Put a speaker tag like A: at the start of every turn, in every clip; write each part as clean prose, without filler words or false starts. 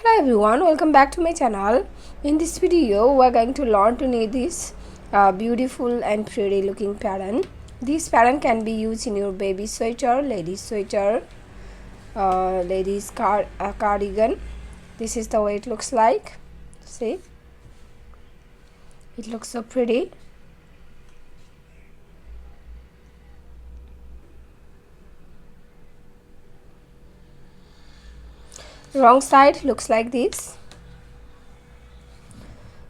A: Hello everyone, welcome back to my channel. In this video we are going to learn to knit this beautiful and pretty looking pattern. This pattern can be used in your baby sweater, ladies sweater, ladies cardigan. This is the way it looks like. See, it looks so pretty. Wrong side looks like this.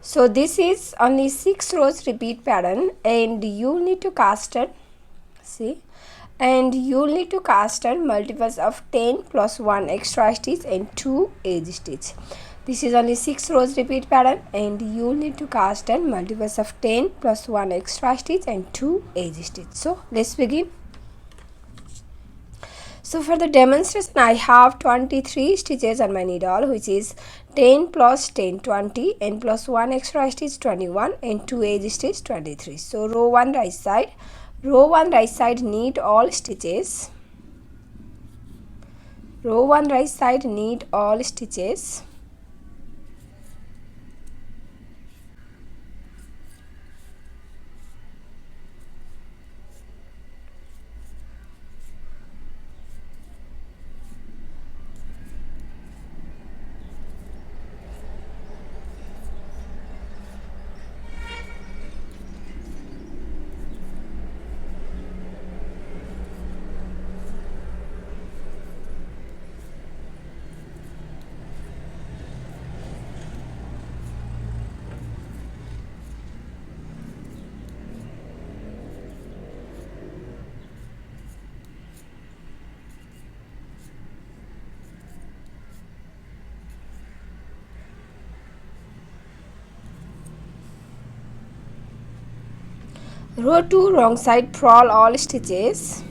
A: So this is only 6 rows repeat pattern and you need to cast it. See, and you need to cast on multiples of 10 plus 1 extra stitch and 2 edge stitch. This is only 6 rows repeat pattern and you need to cast on multiples of 10 plus 1 extra stitch and 2 edge stitch. So let's begin. So for the demonstration I have 23 stitches on my needle, which is 10 plus 10 20 and plus 1 extra stitch 21 and 2 edge stitch 23. So row 1 right side. Row 1 right side knit all stitches. Row 1 right side knit all stitches. Row 2 wrong side purl all stitches.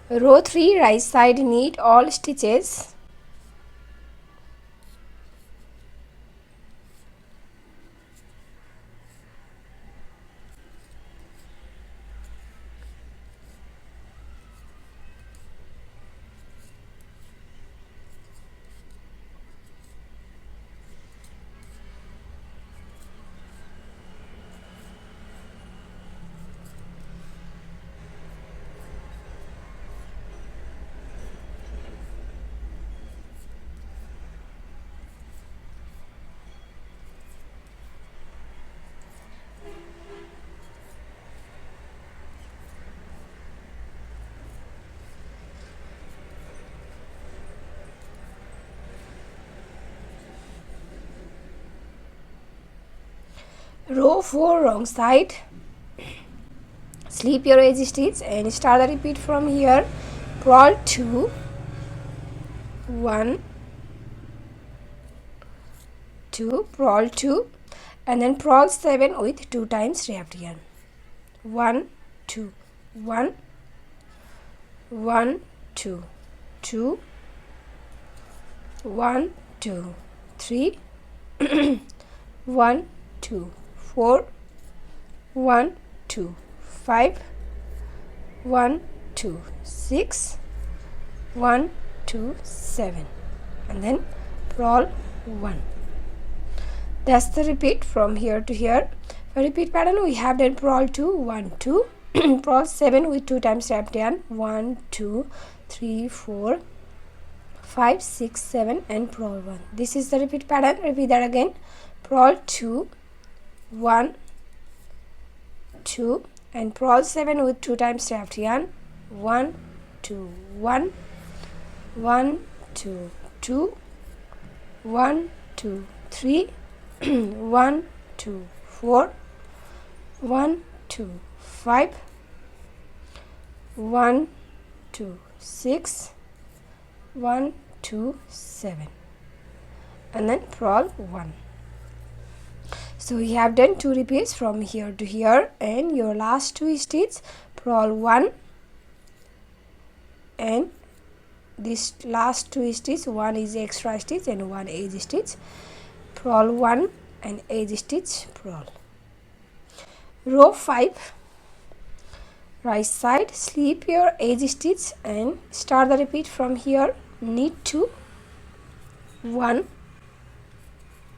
A: Row 3 right side knit all stitches. Row 4 wrong side, slip your edge stitch and start the repeat from here. Purl 2, 1, 2, purl 2 and then purl 7 with 2 times wrapped yarn. 1, 2, 1, 1, 2, 2, 1, 2, 3, 1, 2, 4, 1, 2, 5, 1, 2, 6, 1, 2, 7 and then purl 1. That's the repeat from here to here. For repeat pattern we have done purl 2, 1, 2, purl 7 with 2 times wrapped yarn, 1, 2, 3, 4, 5, 6, 7 and purl 1. This is the repeat pattern. Repeat that again. Purl 2, 1, 2 and purl 7 with 2 times wrapped yarn, 1, 2, 1, 1, 2, 2, 1, 2, 3, 1, 2, 4, 1, 2, 5, 1, 2, 6, 1, 2, 7, and then purl 1. So we have done 2 repeats from here to here, and your last 2 stitches purl 1, and this last 2 stitches, one is extra stitch and one edge stitch, purl 1 and edge stitch purl. Row 5, right side, slip your edge stitch and start the repeat from here. Knit 2, 1,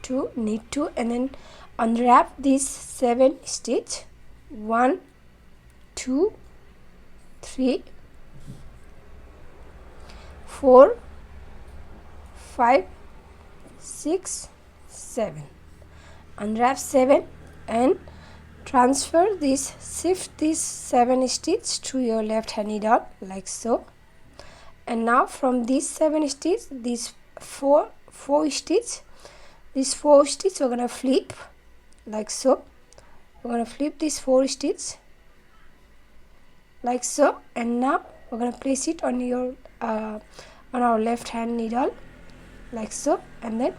A: 2, knit 2, and then unwrap this 7 stitch, 1, 2, 3, 4, 5, 6, 7. Unwrap 7 and transfer this, shift this 7 stitch to your left hand needle like so. And now from these 7 stitch, these 4 stitch, these 4 stitch we're gonna flip like so. We're gonna flip these 4 stitch like so, and now we're gonna place it on your on our left hand needle like so, and then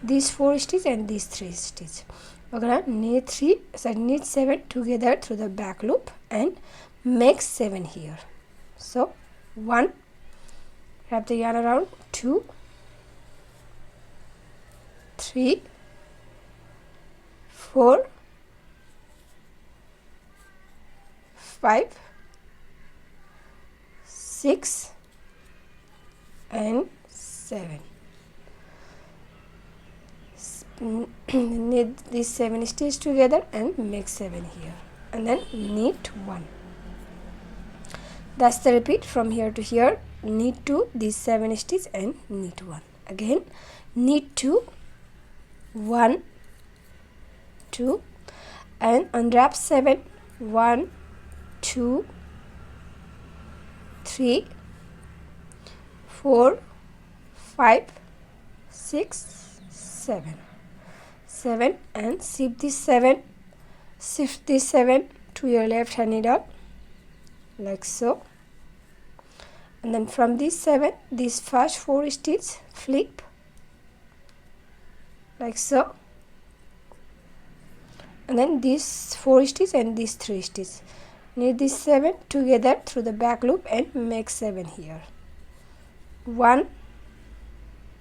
A: these 4 stitch and these 3 stitch we're gonna knit 7 together through the back loop and make 7 here. So 1, wrap the yarn around, 2, 3, 4, 5, 6, and 7. Knit these 7 stitches together and make 7 here, and then knit 1. That's the repeat from here to here. Knit 2, these 7 stitches and knit 1. Again, knit 2, 1, 2, and unwrap 7, 1, 2, 3, 4, 5, 6, 7. 7, and shift this 7 to your left hand needle like so, and then from this 7, this first 4 stitch flip like so, and then this 4 stitch and this 3 stitch. Knit this 7 together through the back loop and make 7 here. 1,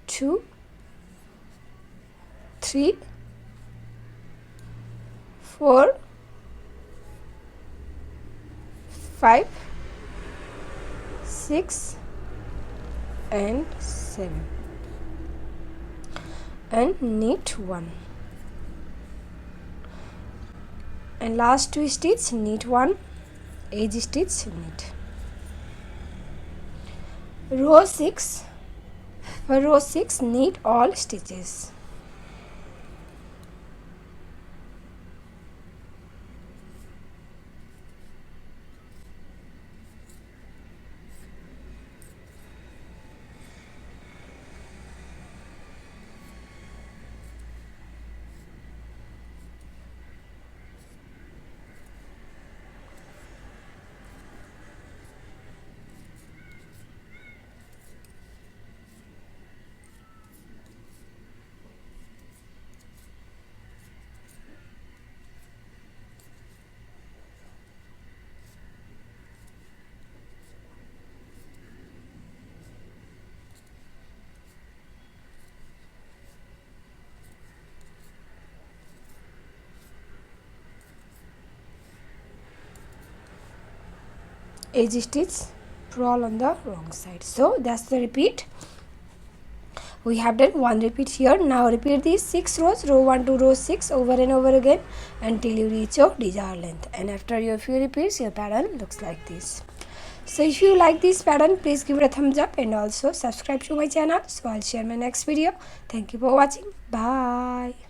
A: 2, 3, 4, 5, 6, and 7, and knit 1. And last 2 stitch, knit 1, edge stitch, knit. Row 6, for row 6, knit all stitches. Edge stitch, purl on the wrong side. So that's the repeat. We have done 1 repeat here. Now repeat these 6 rows, row 1 to row 6, over and over again until you reach your desired length. And after your few repeats, your pattern looks like this. So if you like this pattern, please give it a thumbs up and also subscribe to my channel. So I'll share my next video. Thank you for watching. Bye.